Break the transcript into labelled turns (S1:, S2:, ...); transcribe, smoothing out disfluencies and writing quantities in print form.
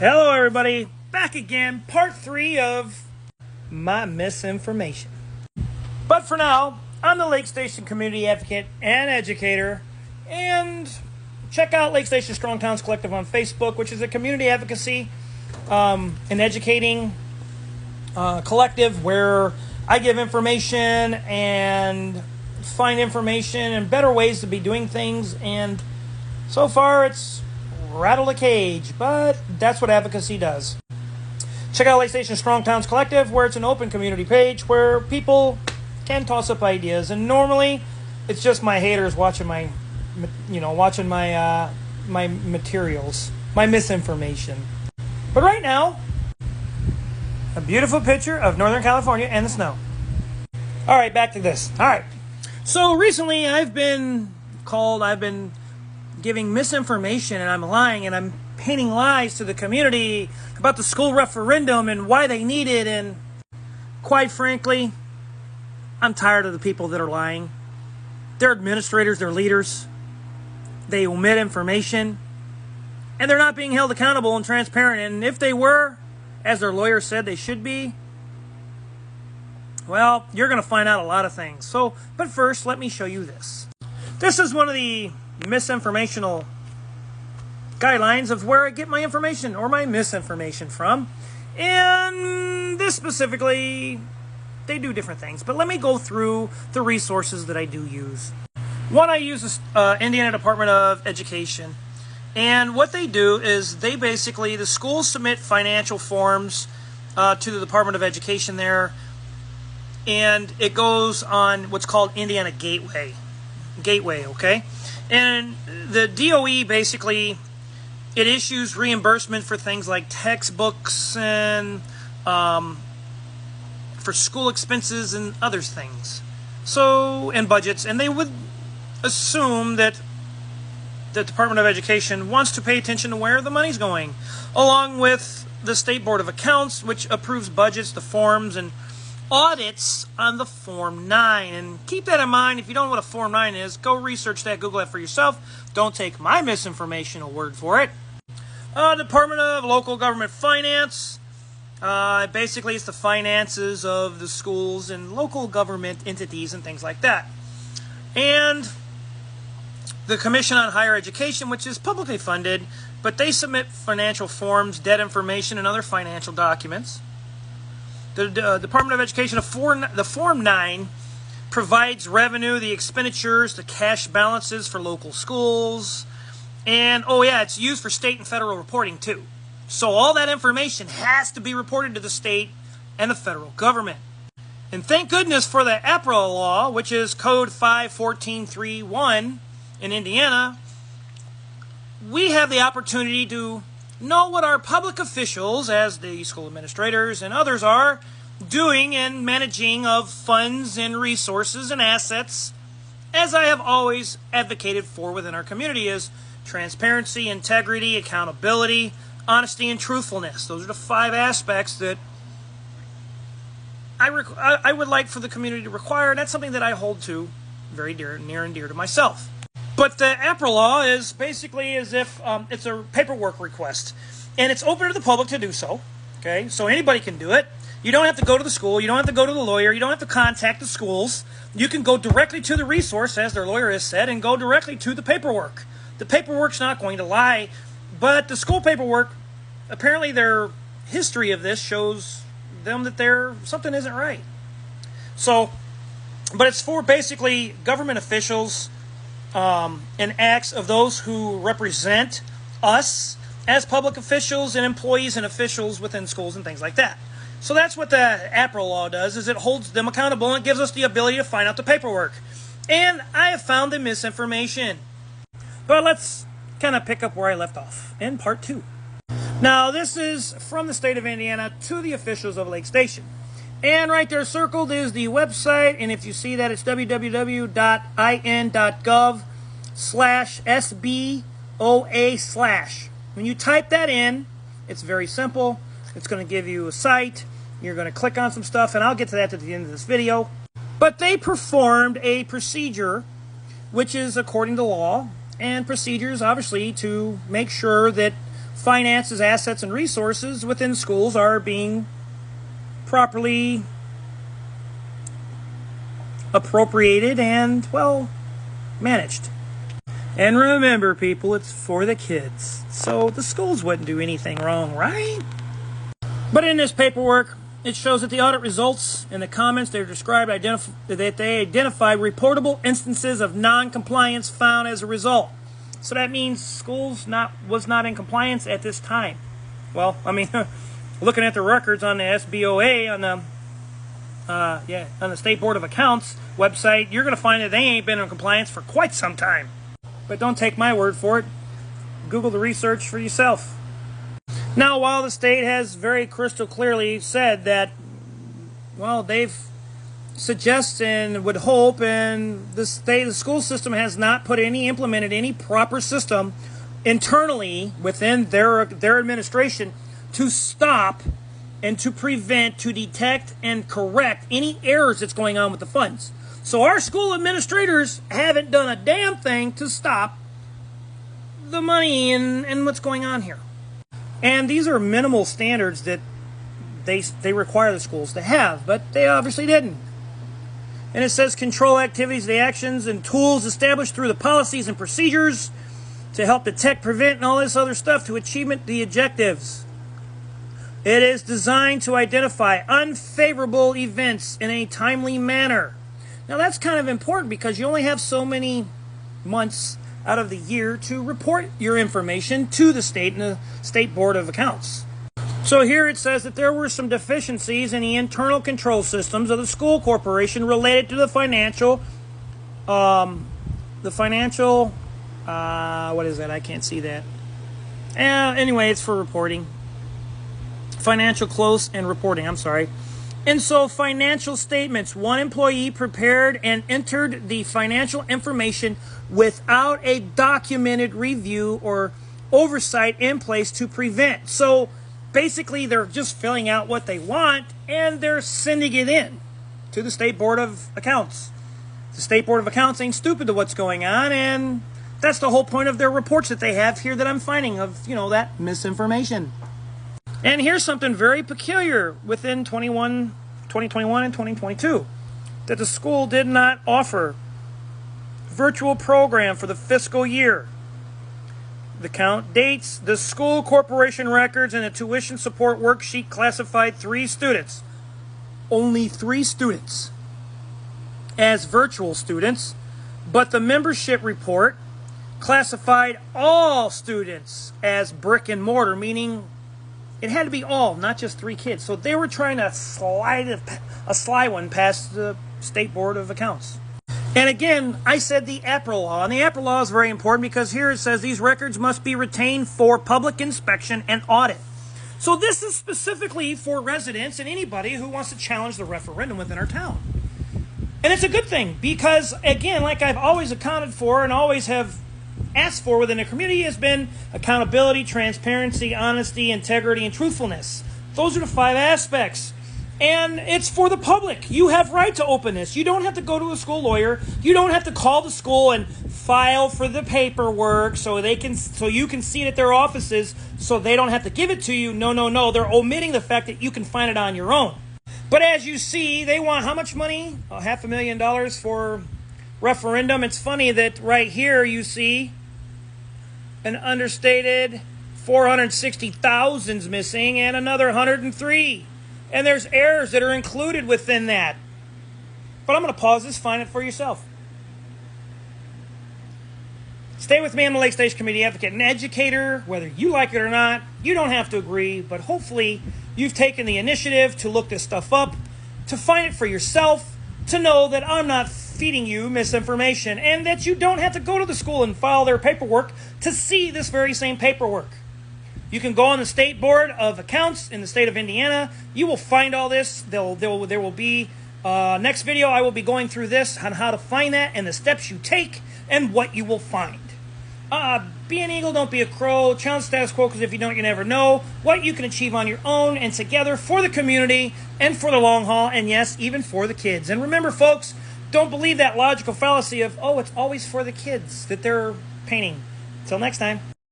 S1: Hello everybody, back again, part 3 of my misinformation. But for now, I'm the Lake Station community advocate and educator, and check out Lake Station Strong Towns Collective on Facebook, which is a community advocacy and educating collective where I give information and find information and better ways to be doing things, and so far it's rattle a cage, but that's what advocacy does. Check out Lake Station Strong Towns Collective, where it's an open community page where people can toss up ideas, and normally it's just my haters watching my materials, my misinformation. But right now, a beautiful picture of Northern California and the snow. All right, back to this. All right, so recently I've been giving misinformation, and I'm lying, and I'm painting lies to the community about the school referendum and why they need it, and quite frankly, I'm tired of the people that are lying. They're administrators, they're leaders, they omit information, and they're not being held accountable and transparent, and if they were, as their lawyer said they should be, well, you're going to find out a lot of things. But first, let me show you this. This is one of the misinformational guidelines of where I get my information or my misinformation from, and this specifically, they do different things, but let me go through the resources that I do use. One, I use the Indiana Department of Education, and what they do is the schools submit financial forms to the Department of Education there, and it goes on what's called Indiana Gateway, okay? And the DOE basically, it issues reimbursement for things like textbooks and for school expenses and other things. And budgets. And they would assume that the Department of Education wants to pay attention to where the money's going, along with the State Board of Accounts, which approves budgets, the forms, and audits on the Form 9. And keep that in mind. If you don't know what a Form 9 is, go research that, Google that for yourself. Don't take my misinformational word for it. Department of Local Government Finance. Basically, it's the finances of the schools and local government entities and things like that. And the Commission on Higher Education, which is publicly funded, but they submit financial forms, debt information, and other financial documents. The Department of Education, the Form 9, provides revenue, the expenditures, the cash balances for local schools, and, it's used for state and federal reporting, too. So all that information has to be reported to the state and the federal government. And thank goodness for the APRA law, which is Code 51431 in Indiana. We have the opportunity to know what our public officials, as the school administrators and others, are doing in managing of funds and resources and assets, as I have always advocated for within our community, is transparency, integrity, accountability, honesty, and truthfulness. Those are the 5 aspects that I would like for the community to require, and that's something that I hold to very near and dear to myself. But the APRA law is basically as if it's a paperwork request, and it's open to the public to do so, okay? So anybody can do it. You don't have to go to the school. You don't have to go to the lawyer. You don't have to contact the schools. You can go directly to the resource, as their lawyer has said, and go directly to the paperwork. The paperwork's not going to lie, but the school paperwork, apparently their history of this shows them that something isn't right. So, but it's for basically government officials and acts of those who represent us as public officials and employees and officials within schools and things like that. So that's what the APRA law does, is it holds them accountable and gives us the ability to find out the paperwork. And I have found the misinformation. But let's kind of pick up where I left off in part 2. Now, this is from the state of Indiana to the officials of Lake Station. And right there circled is the website, and if you see that, it's www.in.gov/SBOA/. When you type that in, it's very simple. It's going to give you a site. You're going to click on some stuff, and I'll get to that at the end of this video. But they performed a procedure, which is according to law, and procedures, obviously, to make sure that finances, assets, and resources within schools are being properly appropriated and, well, managed. And remember, people, it's for the kids. So the schools wouldn't do anything wrong, right? But in this paperwork, it shows that the audit results in the comments they described that they identified reportable instances of non-compliance found as a result. So that means schools was not in compliance at this time. Well, I mean, looking at the records on the SBOA on the State Board of Accounts website, you're going to find that they ain't been in compliance for quite some time. But don't take my word for it. Google the research for yourself. Now, while the state has very crystal clearly said that, well, they've suggested and would hope, and the school system has not implemented any proper system internally within their administration to stop and to prevent, to detect, and correct any errors that's going on with the funds. So our school administrators haven't done a damn thing to stop the money and what's going on here. And these are minimal standards that they require the schools to have, but they obviously didn't. And it says control activities, the actions and tools established through the policies and procedures to help detect, prevent, and all this other stuff to achievement the objectives. It is designed to identify unfavorable events in a timely manner. Now that's kind of important because you only have so many months out of the year to report your information to the state and the State Board of Accounts. So here it says that there were some deficiencies in the internal control systems of the school corporation related to the financial, what is that? I can't see that. Anyway, it's for reporting. Financial close and reporting, I'm sorry. And so financial statements, one employee prepared and entered the financial information without a documented review or oversight in place to prevent. So basically they're just filling out what they want and they're sending it in to the State Board of Accounts. The State Board of Accounts ain't stupid to what's going on, and that's the whole point of their reports that they have here that I'm finding of, that misinformation. And here's something very peculiar within 2021 and 2022, that the school did not offer virtual program for the fiscal year. The count dates, the school corporation records, and the tuition support worksheet classified 3 students, only 3 students, as virtual students, but the membership report classified all students as brick and mortar, meaning it had to be all, not just 3 kids. So they were trying to slide a sly one past the State Board of Accounts. And again, I said the APRA law. And the APRA law is very important because here it says these records must be retained for public inspection and audit. So this is specifically for residents and anybody who wants to challenge the referendum within our town. And it's a good thing because, again, like I've always accounted for and always have asked for within the community, has been accountability, transparency, honesty, integrity, and truthfulness. Those are the 5 aspects. And it's for the public. You have right to openness. You don't have to go to a school lawyer. You don't have to call the school and file for the paperwork so you can see it at their offices so they don't have to give it to you. No. They're omitting the fact that you can find it on your own. But as you see, they want how much money? $500,000 for referendum. It's funny that right here you see an understated 460,000's missing and another 103. And there's errors that are included within that. But I'm going to pause this, find it for yourself. Stay with me. I'm a Lake Station Community Advocate and educator. Whether you like it or not, you don't have to agree, but hopefully you've taken the initiative to look this stuff up, to find it for yourself, to know that I'm not feeding you misinformation, and that you don't have to go to the school and file their paperwork to see this very same paperwork. You can go on the State Board of Accounts in the state of Indiana. You will find all this. There will be next video. I will be going through this on how to find that and the steps you take and what you will find. Be an eagle, don't be a crow. Challenge status quo, because if you don't, you never know what you can achieve on your own and together for the community and for the long haul, and yes, even for the kids. And remember, folks, don't believe that logical fallacy of, oh, it's always for the kids that they're painting. Till next time.